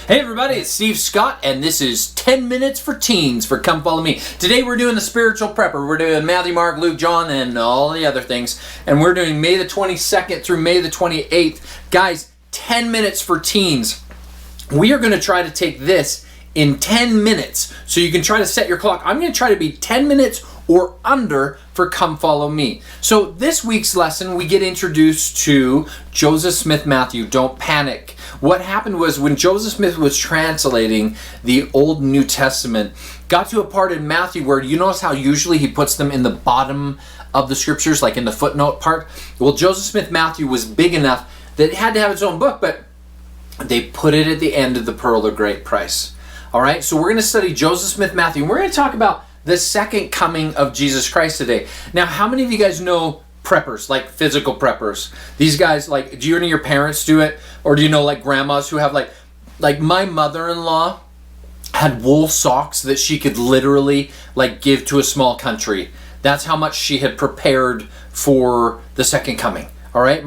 Hey everybody, it's Steve Scott, and this is 10 Minutes for Teens for Come Follow Me. Today we're doing the spiritual prepper. We're doing Matthew, Mark, Luke, John, and all the other things. And we're doing May the 22nd through May the 28th. Guys, 10 Minutes for Teens. We are going to try to take this in 10 minutes. So you can try to set your clock. I'm going to try to be 10 minutes or under for Come Follow Me. So this week's lesson, we get introduced to Joseph Smith Matthew, Don't Panic. What happened was when Joseph Smith was translating the Old New Testament, got to a part in Matthew where you notice how usually he puts them in the bottom of the scriptures, like in the footnote part. Well, Joseph Smith Matthew was big enough that it had to have its own book, but they put it at the end of the Pearl of Great Price. All right, so we're going to study Joseph Smith Matthew, and we're going to talk about the second coming of Jesus Christ today. Now, how many of you guys know preppers, like physical preppers? These guys, like, do you and your parents do it? Or do you know, like, grandmas who have, like my mother-in-law had wool socks that she could literally, like, give to a small country. That's how much she had prepared for the second coming. All right?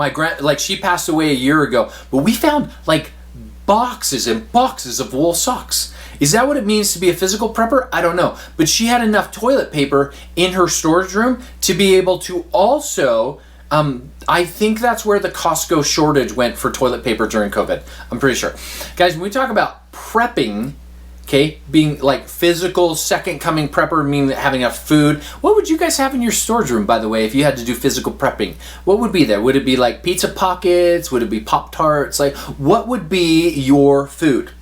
She passed away a year ago, but we found, like, boxes and boxes of wool socks. Is that what it means to be a physical prepper? I don't know. But she had enough toilet paper in her storage room to be able to also, I think that's where the Costco shortage went for toilet paper during COVID. I'm pretty sure. Guys, when we talk about prepping, okay, being like physical second coming prepper, meaning having enough food, what would you guys have in your storage room, by the way, if you had to do physical prepping? What would be there? Would it be like pizza pockets? Would it be Pop-Tarts? Like, what would be your food?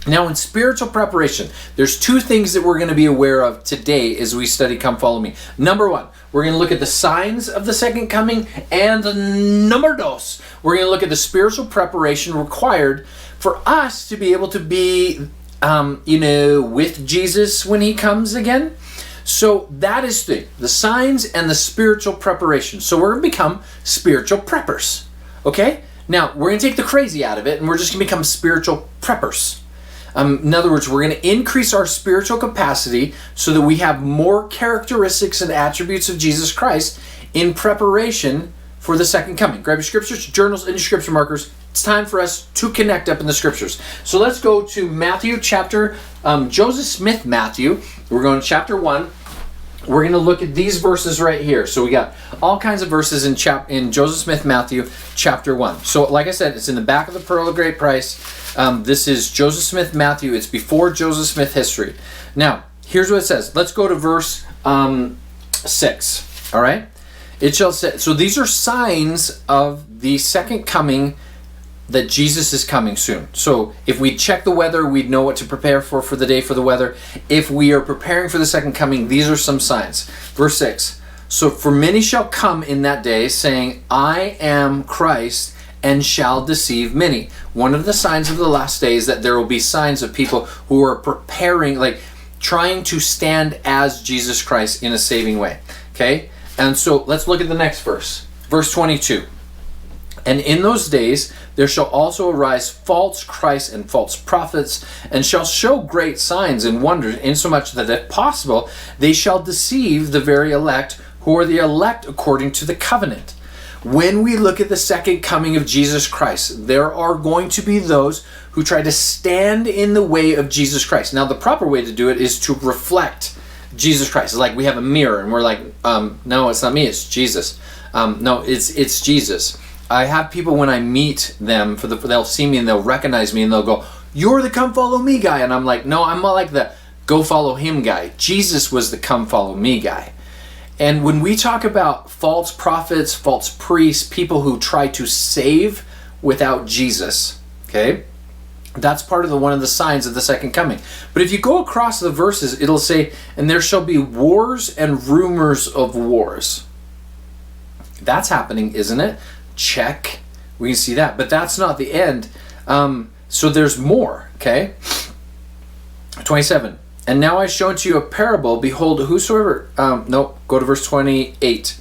Now, in spiritual preparation, there's two things that we're going to be aware of today as we study Come Follow Me. Number one, we're going to look at the signs of the second coming. And number dos, we're going to look at the spiritual preparation required for us to be able to be, with Jesus when he comes again. So that is the signs and the spiritual preparation. So we're going to become spiritual preppers. Okay? Now, we're going to take the crazy out of it, and we're just going to become spiritual preppers. In other words, we're going to increase our spiritual capacity so that we have more characteristics and attributes of Jesus Christ in preparation for the second coming. Grab your scriptures, journals, and your scripture markers. It's time for us to connect up in the scriptures. So let's go to Matthew Joseph Smith Matthew. We're going to chapter 1. We're going to look at these verses right here. So we got all kinds of verses in Joseph Smith Matthew chapter 1. So like I said, it's in the back of the Pearl of Great Price. This is Joseph Smith Matthew. It's before Joseph Smith history. Now, here's what it says. Let's go to verse 6. All right? It shall say, so these are signs of the second coming, that Jesus is coming soon. So if we check the weather, we'd know what to prepare for the day for the weather. If we are preparing for the second coming, these are some signs. Verse 6. So for many shall come in that day, saying, I am Christ, and shall deceive many. One of the signs of the last day is that there will be signs of people who are preparing, like trying to stand as Jesus Christ in a saving way. Okay? And so let's look at the next verse. Verse 22. And in those days there shall also arise false Christs and false prophets, and shall show great signs and wonders, insomuch that if possible they shall deceive the very elect, who are the elect according to the covenant. When we look at the second coming of Jesus Christ, there are going to be those who try to stand in the way of Jesus Christ. Now, the proper way to do it is to reflect Jesus Christ. It's like we have a mirror and we're like, no, it's not me, it's Jesus. No, it's Jesus. I have people, when I meet them, they'll see me and they'll recognize me and they'll go, you're the come follow me guy. And I'm like, no, I'm not like the go follow him guy. Jesus was the come follow me guy. And when we talk about false prophets, false priests, people who try to save without Jesus, okay, that's part of one of the signs of the second coming. But if you go across the verses, it'll say, and there shall be wars and rumors of wars. That's happening, isn't it? Check. We can see that. But that's not the end. So there's more, okay? 27. And now I show unto you a parable. Behold, whosoever... go to verse 28.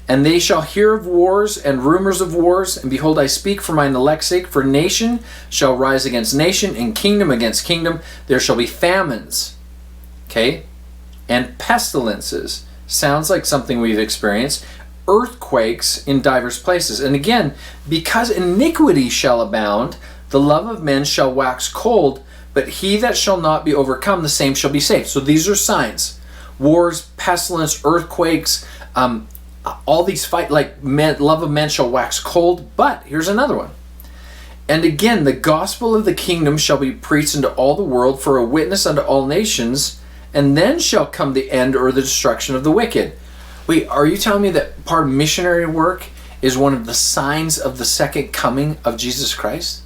And they shall hear of wars and rumors of wars. And behold, I speak for mine elect's sake. For nation shall rise against nation, and kingdom against kingdom. There shall be famines. Okay? And pestilences. Sounds like something we've experienced. Earthquakes in divers places. And again, because iniquity shall abound, The love of men shall wax cold, but he that shall not be overcome, the same shall be saved. So these are signs. Wars, pestilence, earthquakes, all these love of men shall wax cold. But here's another one. And again, the gospel of the kingdom shall be preached unto all the world for a witness unto all nations, and then shall come the end or the destruction of the wicked. Wait, are you telling me that part of missionary work is one of the signs of the second coming of Jesus Christ?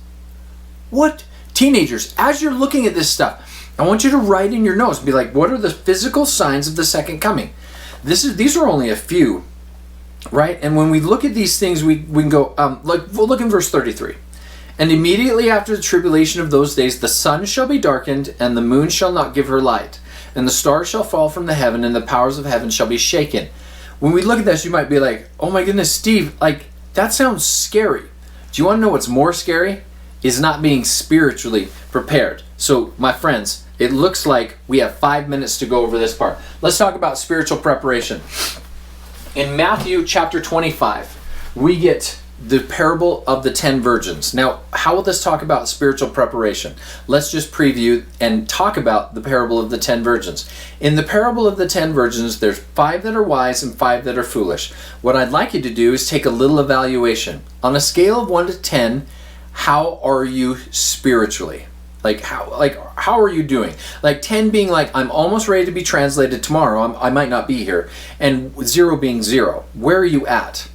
What? Teenagers, as you're looking at this stuff, I want you to write in your notes, be like, what are the physical signs of the second coming? These are only a few, right? And when we look at these things, we can go, we'll look in verse 33. And immediately after the tribulation of those days, the sun shall be darkened, and the moon shall not give her light, and the stars shall fall from the heaven, and the powers of heaven shall be shaken. When we look at this, you might be like, oh my goodness, Steve, that sounds scary. Do you want to know what's more scary? Is not being spiritually prepared. So, my friends, it looks like we have 5 minutes to go over this part. Let's talk about spiritual preparation. In Matthew chapter 25, we get the parable of the 10 virgins. Now, how will this talk about spiritual preparation? Let's just preview and talk about the parable of the 10 virgins. In the parable of the 10 virgins, there's 5 that are wise and 5 that are foolish. What I'd like you to do is take a little evaluation. On a scale of 1 to 10, how are you spiritually? How are you doing? 10 being I'm almost ready to be translated tomorrow. I might not be here. And 0 being 0. Where are you at?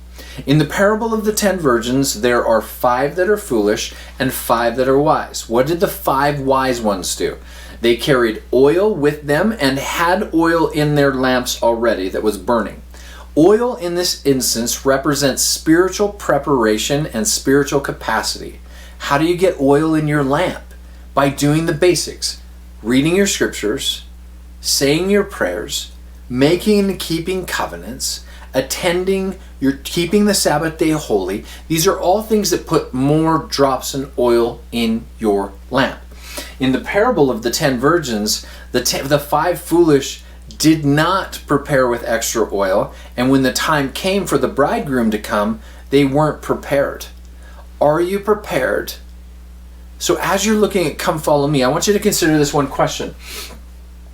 In the parable of the 10 virgins, there are 5 that are foolish and 5 that are wise. What did the 5 wise ones do? They carried oil with them and had oil in their lamps already that was burning. Oil in this instance represents spiritual preparation and spiritual capacity. How do you get oil in your lamp? By doing the basics. Reading your scriptures, saying your prayers, making and keeping covenants, attending, you're keeping the Sabbath day holy. These are all things that put more drops of oil in your lamp. In the parable of the 10 virgins, the 5 foolish did not prepare with extra oil, and when the time came for the bridegroom to come, they weren't prepared. Are you prepared? So as you're looking at Come Follow Me, I want you to consider this one question.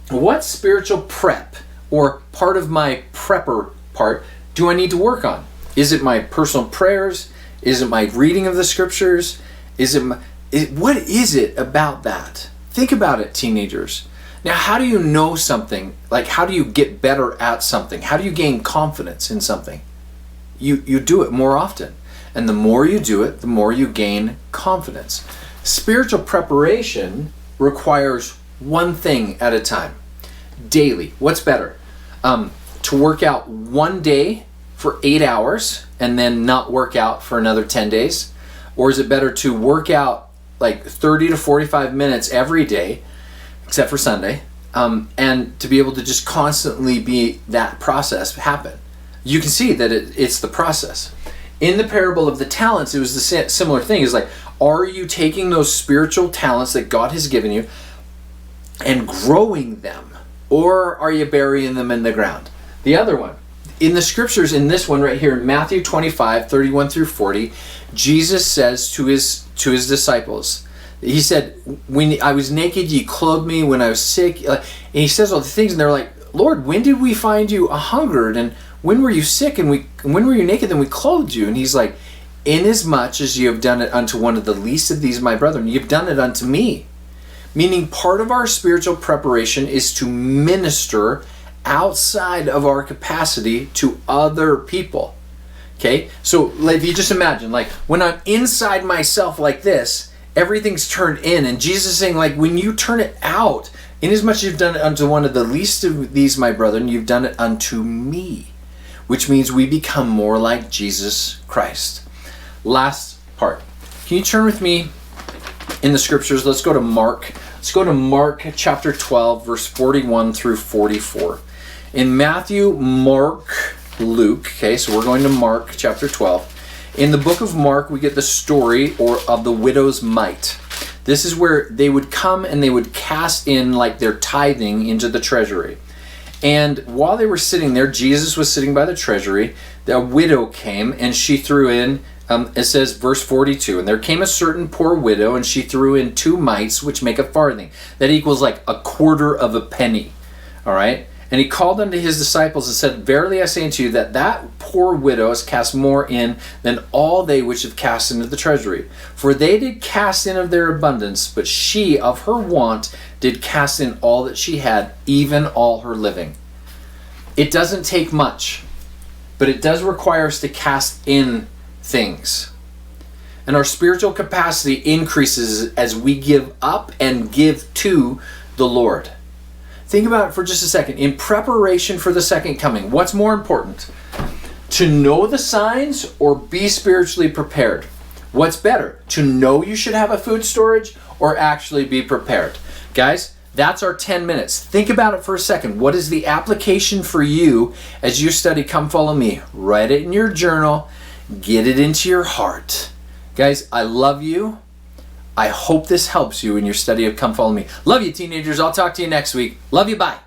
What spiritual prep or part of my prepper part do I need to work on? Is it my personal prayers? Is it my reading of the scriptures? What is it about that? Think about it, teenagers. Now, how do you know something? How do you get better at something? How do you gain confidence in something? You do it more often. And the more you do it, the more you gain confidence. Spiritual preparation requires one thing at a time. Daily. What's better? To work out one day for 8 hours and then not work out for another 10 days? Or is it better to work out 30 to 45 minutes every day, except for Sunday, and to be able to just constantly be that process happen? You can see that it's the process. In the parable of the talents, it was the similar thing. It's are you taking those spiritual talents that God has given you and growing them? Or are you burying them in the ground? The other one, in the scriptures, in this one right here, in Matthew 25, 31 through 40, Jesus says to his disciples, he said, when I was naked, ye clothed me. When I was sick, and he says all the things, and they're like, Lord, when did we find you a hungered? And when were you sick? And when were you naked? And we clothed you. And he's like, inasmuch as you have done it unto one of the least of these my brethren, you've done it unto me. Meaning part of our spiritual preparation is to minister outside of our capacity to other people. Okay? So if you just imagine, when I'm inside myself like this, everything's turned in. And Jesus is saying, when you turn it out, inasmuch as you've done it unto one of the least of these my brethren, you've done it unto me. Which means we become more like Jesus Christ. Last part. Can you turn with me in the scriptures? Let's go to Mark. Let's go to Mark chapter 12, verse 41 through 44. In Matthew, Mark, Luke, okay, so we're going to Mark chapter 12. In the book of Mark, we get the story of the widow's mite. This is where they would come and they would cast in their tithing into the treasury. And while they were sitting there, Jesus was sitting by the treasury. The widow came and she threw in It says, verse 42, and there came a certain poor widow, and she threw in 2 mites, which make a farthing. That equals like a quarter of a penny. All right? And he called unto his disciples and said, verily I say unto you, that poor widow has cast more in than all they which have cast into the treasury. For they did cast in of their abundance, but she of her want did cast in all that she had, even all her living. It doesn't take much, but it does require us to cast in things. And our spiritual capacity increases as we give up and give to the Lord. Think about it for just a second. In preparation for the second coming, what's more important? To know the signs or be spiritually prepared? What's better? To know you should have a food storage or actually be prepared? Guys, that's our 10 minutes. Think about it for a second. What is the application for you as you study Come Follow Me? Write it in your journal. Get it into your heart. Guys, I love you. I hope this helps you in your study of Come Follow Me. Love you, teenagers. I'll talk to you next week. Love you. Bye.